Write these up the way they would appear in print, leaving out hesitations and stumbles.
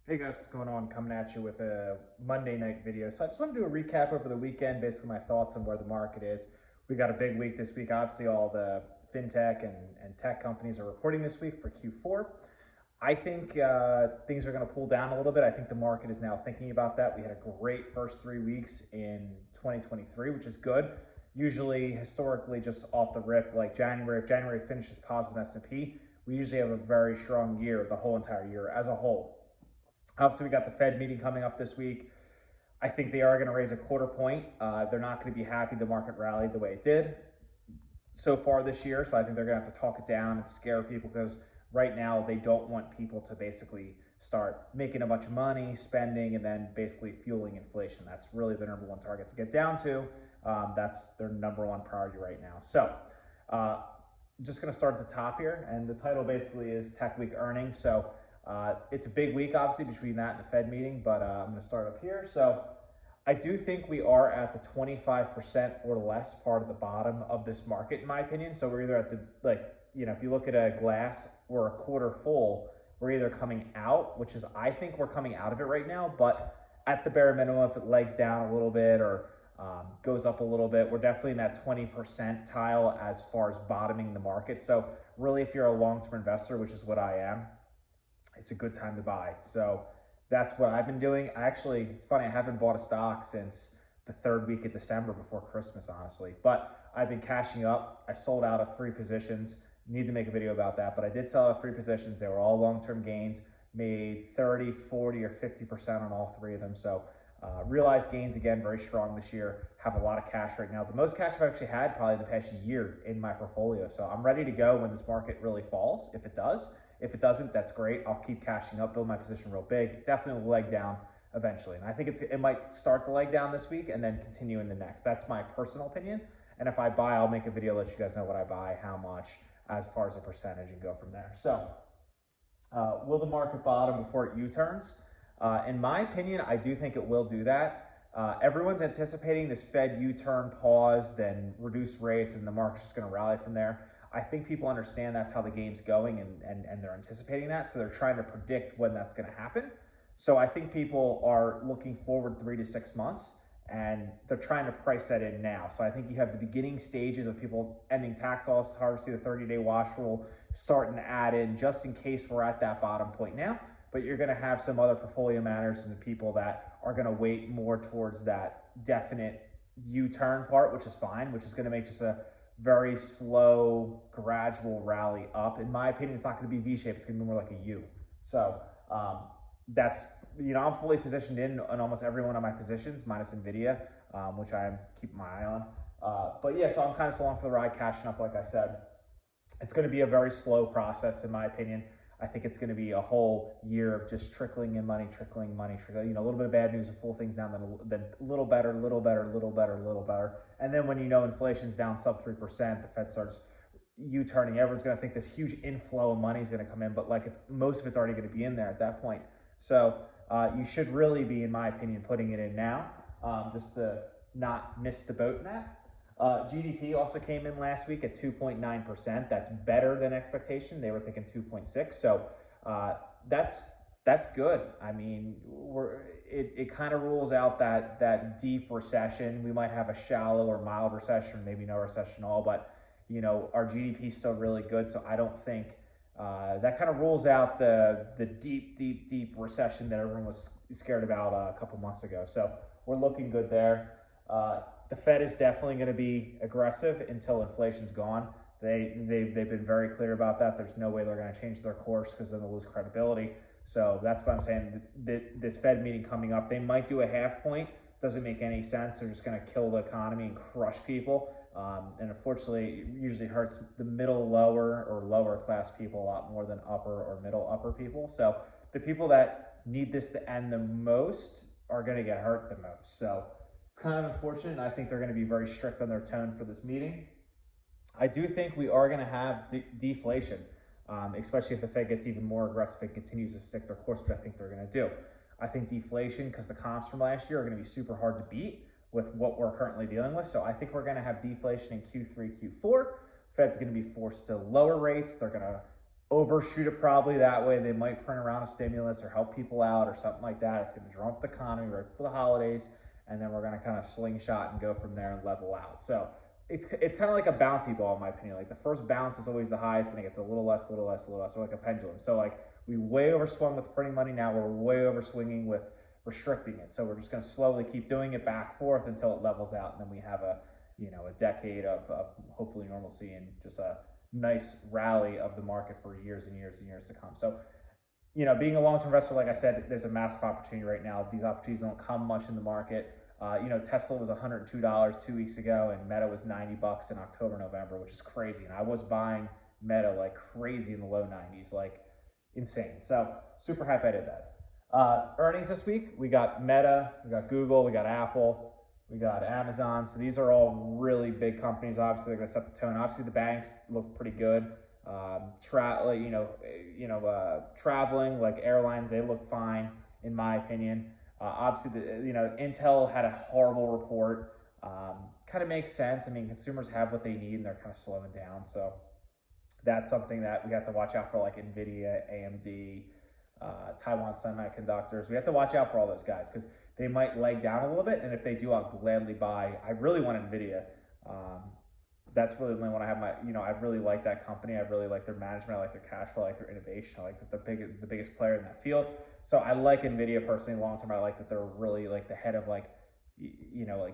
Hey guys, what's going on? Coming at you with a Monday night video. So I just want to do a recap over the weekend, basically my thoughts on where the market is. We got a big week this week. Obviously, all the fintech and tech companies are reporting this week for Q4. I think things are going to pull down a little bit. I think the market is now thinking about that. We had a great first 3 weeks in 2023, which is good. Usually, historically, just off the rip, like January, if January finishes positive in S&P, we usually have a very strong year, the whole entire year as a whole. Obviously, we got the Fed meeting coming up this week. I think they are going to raise a quarter point. They're not going to be happy the market rallied the way it did so far this year. So I think they're going to have to talk it down and scare people because right now they don't want people to basically start making a bunch of money, spending, and then basically fueling inflation. That's really the number one target to get down to. That's their number one priority right now. So just going to start at the top here. And the title basically is Tech Week Earnings. So it's a big week, obviously, between that and the Fed meeting, but I'm going to start up here. So I do think we are at the 25% or less part of the bottom of this market, in my opinion. So we're either at the, if you look at a glass, we're a quarter full. We're either coming out, which is, I think we're coming out of it right now, but at the bare minimum, if it legs down a little bit or goes up a little bit, we're definitely in that 20 percentile as far as bottoming the market. So really, if you're a long-term investor, which is what I am, it's a good time to buy. So that's what I've been doing. Actually, it's funny, I haven't bought a stock since the third week of December before Christmas, honestly. But I've been cashing up. I sold out of 3 positions. Need to make a video about that, but I did sell out of 3 positions. They were all long-term gains, made 30, 40, or 50% on all three of them. So realized gains, again, very strong this year. Have a lot of cash right now. The most cash I've actually had probably the past year in my portfolio. So I'm ready to go when this market really falls, if it does. If it doesn't, that's great. I'll keep cashing up, build my position real big. Definitely will leg down eventually. And I think it might start the leg down this week and then continue in the next. That's my personal opinion. And if I buy, I'll make a video, let you guys know what I buy, how much, as far as a percentage, and go from there. So will the market bottom before it U-turns? In my opinion, I do think it will do that. Everyone's anticipating this Fed U-turn pause, then reduce rates, and the market's just going to rally from there. I think people understand that's how the game's going, and they're anticipating that, so they're trying to predict when that's going to happen. So I think people are looking forward 3 to 6 months, and they're trying to price that in now. So I think you have the beginning stages of people ending tax loss harvesting, the 30-day wash rule, starting to add in just in case we're at that bottom point now. But you're going to have some other portfolio managers and the people that are going to wait more towards that definite U-turn part, which is fine, which is going to make just a very slow, gradual rally up. In my opinion, it's not going to be V-shaped. It's going to be more like a U. So that's, I'm fully positioned in almost every one of my positions, minus NVIDIA, which I am keeping my eye on. But yeah, so I'm kind of along for the ride, cashing up, like I said. It's going to be a very slow process, in my opinion. I think it's going to be a whole year of just trickling in money, trickling money, trickling, a little bit of bad news to pull things down, then a little better, little better, little better, little better. And then when inflation's down sub 3%, the Fed starts U-turning. Everyone's going to think this huge inflow of money is going to come in, but most of it's already going to be in there at that point. So you should really be, in my opinion, putting it in now, just to not miss the boat in that. GDP also came in last week at 2.9%. That's better than expectation. They were thinking 2.6. So that's good. I mean, it kind of rules out that deep recession. We might have a shallow or mild recession, maybe no recession at all. But our GDP is still really good. So I don't think that kind of rules out the deep recession that everyone was scared about a couple months ago. So we're looking good there. The Fed is definitely going to be aggressive until inflation's gone. They've been very clear about that. There's no way they're going to change their course because then they'll lose credibility. So that's why I'm saying this Fed meeting coming up, they might do a half point. Doesn't make any sense. They're just going to kill the economy and crush people. And unfortunately, it usually hurts the middle, lower, or lower class people a lot more than upper or middle upper people. So the people that need this to end the most are going to get hurt the most. So it's kind of unfortunate. I think they're going to be very strict on their tone for this meeting. I do think we are going to have deflation, especially if the Fed gets even more aggressive and continues to stick their course, which I think they're going to do. I think deflation, because the comps from last year are going to be super hard to beat with what we're currently dealing with. So I think we're going to have deflation in Q3, Q4. Fed's going to be forced to lower rates. They're going to overshoot it probably that way. They might print around a stimulus or help people out or something like that. It's going to drum up the economy right before the holidays, and then we're going to kind of slingshot and go from there and level out. So it's kind of like a bouncy ball in my opinion. Like the first bounce is always the highest, and it gets a little less, a little less, a little less, so like a pendulum. So like we way overswung with printing money. Now we're way overswinging with restricting it. So we're just going to slowly keep doing it back forth until it levels out, and then we have a decade of hopefully normalcy and just a nice rally of the market for years and years and years to come. So, being a long-term investor, like I said, there's a massive opportunity right now. These opportunities don't come much in the market. Tesla was $102 2 weeks ago, and Meta was $90 in October, November, which is crazy. And I was buying Meta like crazy in the low 90s, like insane. So super happy I did that. Earnings this week, we got Meta, we got Google, we got Apple, we got Amazon. So these are all really big companies. Obviously, they're going to set the tone. Obviously, the banks look pretty good. Traveling like airlines, they look fine in my opinion. Obviously, Intel had a horrible report. Kind of makes sense. I mean, consumers have what they need, and they're kind of slowing down. So that's something that we have to watch out for, like Nvidia, AMD, Taiwan Semiconductors. We have to watch out for all those guys because they might leg down a little bit, and if they do, I'll gladly buy. I really want Nvidia. That's really the only one I have I really like that company. I really like their management. I like their cash flow. I like their innovation. I like that they're the biggest player in that field. So I like Nvidia personally long term. I like that they're really like the head of like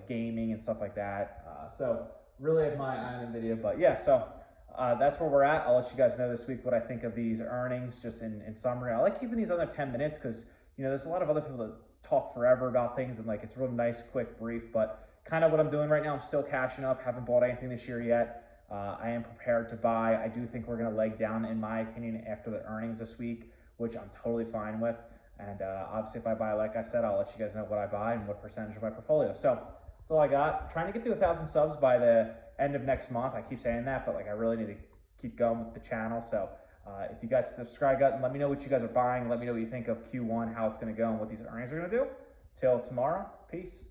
gaming and stuff like that. So really have my eye on Nvidia. But yeah, so that's where we're at. I'll let you guys know this week what I think of these earnings. Just in summary, I like keeping these under 10 minutes because there's a lot of other people that talk forever about things, and like it's real nice, quick, brief. But kind of what I'm doing right now, I'm still cashing up. Haven't bought anything this year yet. I am prepared to buy. I do think we're going to leg down, in my opinion, after the earnings this week, which I'm totally fine with. And obviously, if I buy, like I said, I'll let you guys know what I buy and what percentage of my portfolio. So that's all I got. Trying to get to 1,000 subs by the end of next month. I keep saying that, but like I really need to keep going with the channel. So if you guys subscribe, let me know what you guys are buying. Let me know what you think of Q1, how it's going to go, and what these earnings are going to do. Till tomorrow, peace.